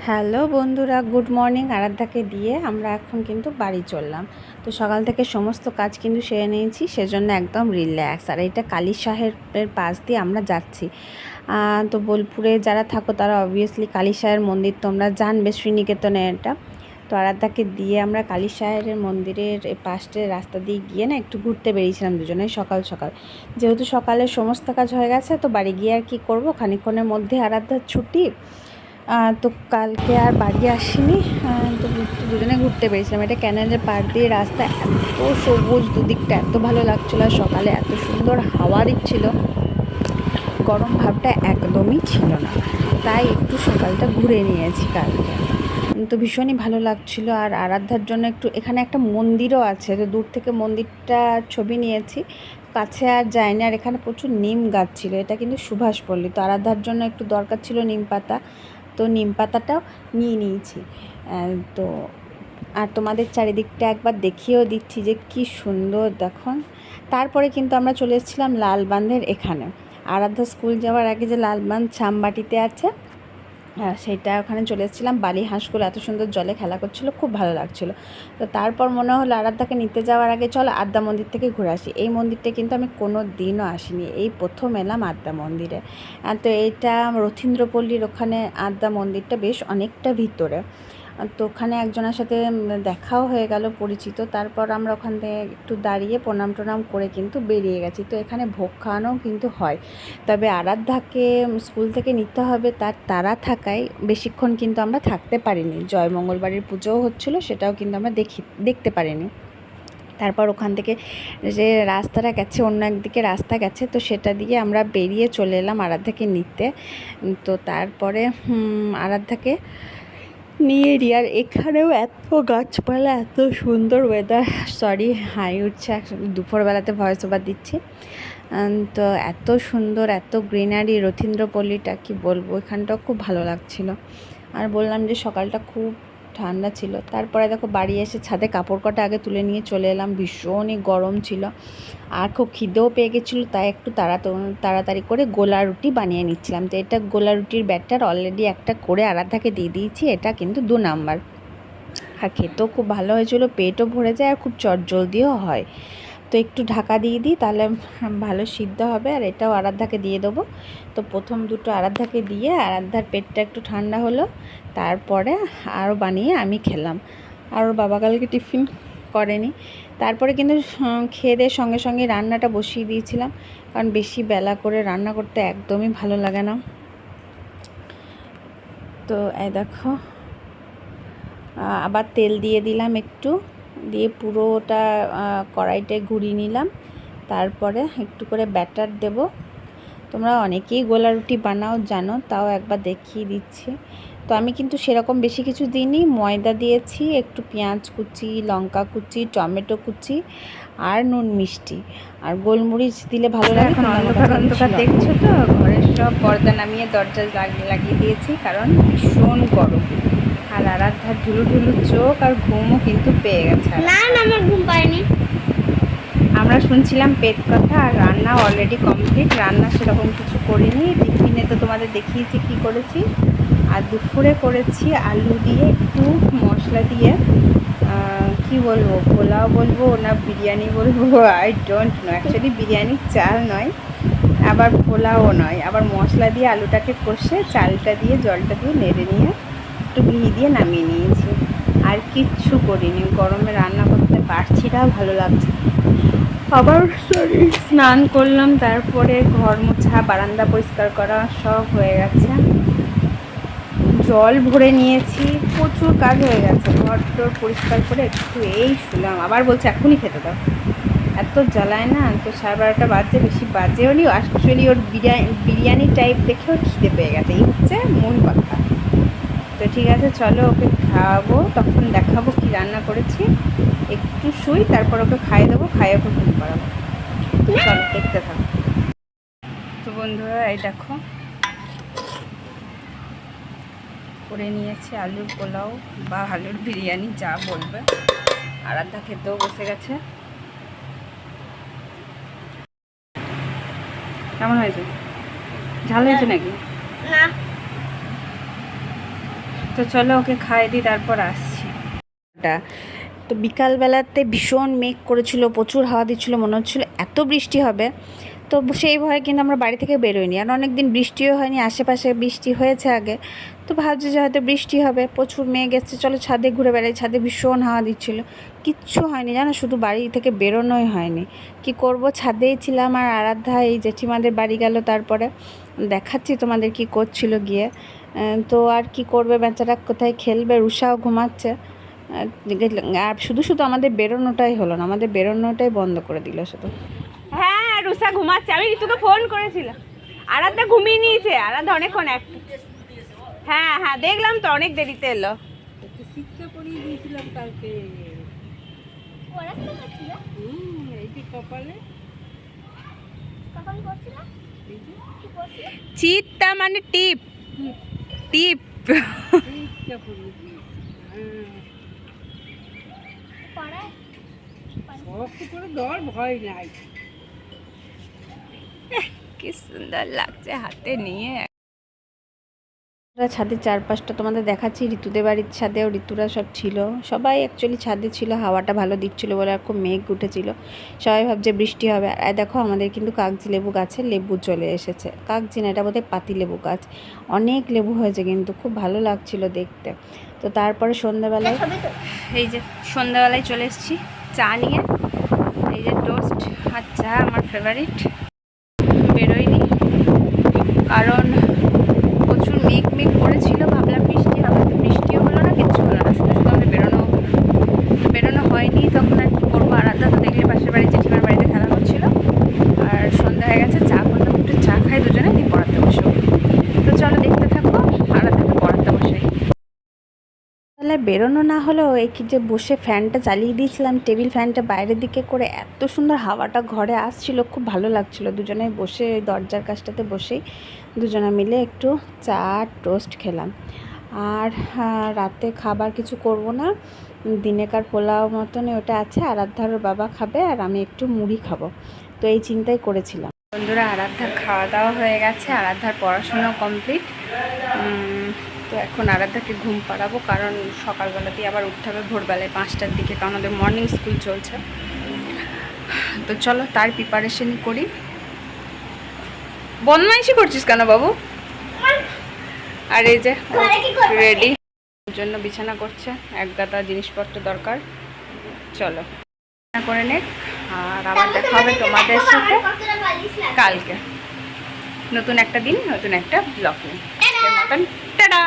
Hello বন্ধুরা, good morning. আরাধ্যাকে দিয়ে আমরা এখন কিন্তু বাড়ি চললাম। তো সকাল থেকে সমস্ত কাজ কিন্তু সেরে নিয়েছি, সেজন্য একদম রিল্যাক্স। আর এটা কালী সাহেবের পাশ দিয়ে আমরা যাচ্ছি। তো বোলপুরে যারা থাকো তারা অবভিয়াসলি কালী সাহের মন্দির তোমরা জানবে, শ্রীনিকেতনে এটা। তো আরাধ্যাকে দিয়ে আমরা কালী সাহের মন্দিরের পাশে রাস্তা দিয়ে গিয়ে না একটু ঘুরতে বেরিয়েছিলাম দুজনেই সকাল সকাল। যেহেতু সকালে সমস্ত কাজ হয়ে গেছে, তো বাড়ি গিয়ে আর কি করবো, খানিকক্ষণের মধ্যে আরাধ্যার ছুটি। তো কালকে আর বাড়ি আসিনি। তো দুজনে ঘুরতে পেরেছিলাম। এটা ক্যানেলের পাড় দিয়ে রাস্তা, এত সবুজ দুদিকটা, এত ভালো লাগছিলো। আর সকালে এত সুন্দর হাওয়া দিচ্ছিল, গরম ভাবটা একদমই ছিল না। তাই একটু সকালটা ঘুরে নিয়েছি কালকে, তো ভীষণই ভালো লাগছিল। আর আরাধ্যার জন্য একটু এখানে একটা মন্দিরও আছে, তো দূর থেকে মন্দিরটা ছবি নিয়েছি, কাছে আর যায়নি। আর এখানে প্রচুর নিম গাছ ছিল, এটা কিন্তু সুভাষপল্লী। তো আরাধ্যার জন্য একটু দরকার ছিল নিম পাতা, তো নিম পাতাটাও নিয়ে নিয়েছি। তো আর তোমাদের চারিদিকটা একবার দেখিয়েও দিচ্ছি যে কি সুন্দর দেখো। তারপরে কিন্তু আমরা চলে এসেছিলাম লালবাঁধের এখানে। আরাধ্যা স্কুল যাওয়ার আগে যে লালবাঁধ ছামবাটিতে আছে, সেটা ওখানে চলে এসেছিলাম। বালি হাঁসগুলো এত সুন্দর জলে খেলা করছিল, খুব ভালো লাগছিল। তো তারপর মনে হলো আরাধ্যাকে নিতে যাওয়ার আগে চলো আদ্যা মন্দির থেকে ঘুরে আসি। এই মন্দিরটা কিন্তু আমি কোনো দিনও আসিনি, এই প্রথম এলাম আদ্যা মন্দিরে। তো এইটা রথীন্দ্রপল্লীর ওখানে আদ্যা মন্দিরটা বেশ অনেকটা ভিতরে। তো ওখানে একজনের সাথে দেখাও হয়ে গেল, পরিচিত। তারপর আমরা ওখান থেকে একটু দাঁড়িয়ে প্রণাম টনাম করে কিন্তু বেরিয়ে গেছি। তো এখানে ভোগ খাওয়ানোও কিন্তু হয়, তবে আরাধ্যাকে স্কুল থেকে নিতে হবে, তার তাড়া থাকায় বেশিক্ষণ কিন্তু আমরা থাকতে পারিনি। জয় মঙ্গলবাড়ির পুজোও হচ্ছিলো, সেটাও কিন্তু আমরা দেখতে পারিনি। তারপর ওখান থেকে যে রাস্তাটা গেছে, অন্য একদিকে রাস্তা গেছে, তো সেটা দিয়ে আমরা বেরিয়ে চলে এলাম আরাধ্যাকে নিতে। তো তারপরে আরাধ্যাকে নিয়ে আর এখানেও এত গাছপালা, এত সুন্দর ওয়েদার। সরি, হাই উঠছে, দুপুরবেলাতে ভয়েস ওভার দিচ্ছি। তো এত সুন্দর, এত গ্রিনারি, রথীন্দ্রপল্লীটা কি বলবো, এখানটাও খুব ভালো লাগছিল। আর বললাম যে সকালটা খুব ঠান্ডা ছিল। তারপরে দেখো বাড়ি এসে ছাদে কাপড় কটা আগে তুলে নিয়ে চলে এলাম, ভীষণই গরম ছিল। আর খুব খিদেও পেয়ে গেছিলো, তাই একটু তাড়াতাড়ি করে গোলা রুটি বানিয়ে নিচ্ছিলাম। তো এটা গোলা রুটির ব্যাটার অলরেডি একটা করে আরাধ্যাকে দিয়ে দিয়েছি, এটা কিন্তু 2 নাম্বার। আর খেতেও খুব ভালো হয়েছিল, পেটও ভরে যায় আর খুব চটজলদিও হয়। তো একটু ঢাকা দিয়ে দিই, তাহলে ভালো সিদ্ধ হবে। আর এটাও আরাধ্যাকে দিয়ে দেবো। তো প্রথম দুটো আরাধ্যাকে দিয়ে আরাধ্যার পেটটা একটু ঠান্ডা হলো, তারপরে আরও বানিয়ে আমি খেলাম। আর ওর বাবা কালকে টিফিন করেনি। তারপরে কিন্তু খেয়ে দিয়ে সঙ্গে সঙ্গে রান্নাটা বসিয়ে দিয়েছিলাম, কারণ বেশি বেলা করে রান্না করতে একদমই ভালো লাগে না। তো এই দেখো, আবার তেল দিয়ে দিলাম একটু, দিয়ে পুরোটা কড়াইটায় ঘুরিয়ে নিলাম। তারপরে একটু করে ব্যাটার দেব। তোমরা অনেকেই গোলা রুটি বানাও জানো, তাও একবার দেখিয়ে দিচ্ছি। তো আমি কিন্তু সেরকম বেশি কিছু দিইনি, ময়দা দিয়েছি, একটু পেঁয়াজ কুচি, লঙ্কা কুচি, টমেটো কুচি, আর নুন মিষ্টি, আর গোলমরিচ দিলে ভালো লাগে। এখন অন্ধকার অন্ধকার দেখছো তো, ঘরের সব পর্দা নামিয়ে দরজা লাগিয়ে দিয়েছি, কারণ ভীষণ গরম। আর আরাধ্যার ঢুলু ঢুলু চোখ, আর ঘুমও কিন্তু পেয়ে গেছে। না না, আমার ঘুম পায়নি। আমরা শুনছিলাম পেট কথা। আর রান্না অলরেডি কমপ্লিট, রান্না সেরকম কিছু করিনি। টিফিনে তো তোমাদের দেখিয়েছি কি করেছি। আর দুপুরে করেছি আলু দিয়ে একটু মশলা দিয়ে, কি বলবো, পোলাও বলবো না বিরিয়ানি বলবো, আই ডোন্ট নো। অ্যাকচুয়ালি বিরিয়ানির চাল নয়, আবার পোলাও নয়, আবার মশলা দিয়ে আলুটাকে কষে চালটা দিয়ে জলটা দিয়ে নেড়ে নিয়ে একটু ঘি দিয়ে নামিয়ে নিয়েছি। আর কিচ্ছু করিনি, গরমে রান্না করতে পারছি না, ভালো লাগছে। আবার স্নান করলাম, তারপরে ঘর মোছা, বারান্দা পরিষ্কার করা সব হয়ে গেছে। জল ভরে নিয়েছি, প্রচুর কাজ হয়ে গেছে। ঘর টর পরিষ্কার করে একটু এই শুলাম, আবার বলছে এখনই খেতে দাও। এত জ্বালায় না। তো 12:30 বাজে, বেশি বাজেও নি। অ্যাকচুয়ালি ওর বিরিয়ানি টাইপ দেখে ওর খিদে পেয়ে গেছে, এই হচ্ছে মূল কথা। তো ঠিক আছে, চলো ওকে খাওয়াবো, তখন দেখাবো কি রান্না করেছি। একটু শুই, তারপর ওকে খাইয়ে দেবো, খাইয়ে ওকে ঘুম পাড়াবো। চলো দেখতে থাকো। তো বন্ধুরা, এই দেখো করে নিয়েছি আলুর পোলাও বা আলুর বিরিয়ানি, যা বলবে। আরাধ্যা খেতেও বসে গেছে। কেমন হয়েছে? ঝাল হয়েছে নাকি? না, তো চলো ওকে খাইয়ে দিই, তারপর আসছি। তো বিকালবেলাতে ভীষণ মেঘ করেছিল, প্রচুর হাওয়া দিচ্ছিল, মনে হচ্ছিল এত বৃষ্টি হবে। তো সেই ভয়ে কিন্তু আমরা বাড়ি থেকে বেরোইনি, আর অনেক দিন বৃষ্টিও হয়নি, আশেপাশে বৃষ্টি হয়েছে আগে। তো ভাবছি যে হয়তো বৃষ্টি হবে, প্রচুর মেঘ এসছে, চলো ছাদে ঘুরে বেড়াই। ছাদে ভীষণ হাওয়া দিচ্ছিল, কিচ্ছু হয়নি জানো, শুধু বাড়ি থেকে বেরোনোই হয়নি। কি করব, ছাদেই ছিলাম। আর আরাধ্যা এই জেঠিমাদের বাড়ি গেল, তারপরে দেখাচ্ছি তোমাদের কি করছিল গিয়ে। তো আর কি করবে বেচারা, কোথায় খেলবে, রুষাও ঘুমাচ্ছে। আর শুধু শুধু আমাদের বেরোনোটাই হলো না, আমাদের বেরোনোটাই বন্ধ করে দিল শুধু। হ্যাঁ, রুষা ঘুমাচ্ছে, আমি ঋতুকে ফোন করেছিলাম। আরাধ্যা ঘুমিয়ে নিয়েছে, আরাধ্যা অনেকক্ষণ একটা। হ্যাঁ হ্যাঁ, দেখলাম তো অনেক দেরিতে এলো। শিক্ষা পড়িয়ে দিয়েছিলাম কালকে। এই যে কপালে চিত্তা মানে টিপ, টিপ। শিক্ষা পড়িয়ে দিয়েছি। শক্ত করে ধর, ভয় নাই। কি সুন্দর লাগছে হাতে নিয়ে। ছাদের চারপাশটা তোমাদের দেখাচ্ছি, ঋতুদের বাড়ির ছাদেও ঋতুরা সব ছিল, সবাই অ্যাকচুয়ালি ছাদে ছিল, হাওয়াটা ভালো দিচ্ছিল বলে, আর খুব মেঘ উঠেছিল, সবাই ভাবছে বৃষ্টি হবে। আর দেখো আমাদের কিন্তু কাগজি লেবু গাছে লেবু চলে এসেছে, কাগজি না, এটা বোধহয় পাতি লেবু গাছ, অনেক লেবু হয়েছে কিন্তু, খুব ভালো লাগছিল দেখতে। তো তারপরে সন্ধ্যাবেলায়, এই যে সন্ধ্যাবেলায় চলে এসেছি চা নিয়ে, এই যে টোস্ট আর চা আমার ফেভারিট। বেরোয়নি কারণ প্রচুর মেঘ মেঘ করেছিল, ভাবলাম বৃষ্টি হবে, তো বৃষ্টিও হলো না, কিচ্ছু হলো না, শুধু শুধু আমাদের বেরোনো হয়নি। তখন আর কি করবো, আরাধ্যা তো দেখলে পাশের বাড়ি জেঠিমার বাড়িতে খেলা করছিল, আর সন্ধ্যা হয়ে গেছে, চা করলাম, একটু চা খাই দুজনে, দিয়ে পড়াতে বসবো। তো চলো দেখতে থাকো, আরাধ্যাকে পড়াতে বসে। তাহলে বেরোনো না হলেও এই কি যে বসে ফ্যানটা চালিয়ে দিয়েছিলাম, টেবিল ফ্যানটা বাইরের দিকে করে, এত সুন্দর হাওয়াটা ঘরে আসছিল, খুব ভালো লাগছিল। দুজনে বসে ওই দরজার কাছটাতে বসেই দুজনে মিলে একটু চা টোস্ট খেলাম। আর রাতে খাবার কিছু করব না, দিনেকার পোলাও মতনই ওটা আছে, আরাধ্যার বাবা খাবে আর আমি একটু মুড়ি খাবো, তো এই চিন্তাই করেছিলাম। বন্ধুরা, আরাধ্যার খাওয়া দাওয়া হয়ে গেছে, আরাধ্যার পড়াশোনাও কমপ্লিট। তো এখন আরাধ্যাকে ঘুম পাড়াবো, কারণ সকালবেলাতেই আবার উঠতে হবে ভোরবেলায় 5টার দিকে, কারণ আমাদের মর্নিং স্কুল চলছে। তো চলো তার প্রিপারেশনই করি। বদমাইশি করছিস কেন বাবু? আর এই যে রেডি জন্য বিছানা করছে, এক গাদা জিনিসপত্র দরকার, চলো করে নে। আর আবার দেখা হবে তোমাদের সাথে কালকে, নতুন একটা দিন, নতুন একটা ব্লগ নিয়ে। মতন টাটা।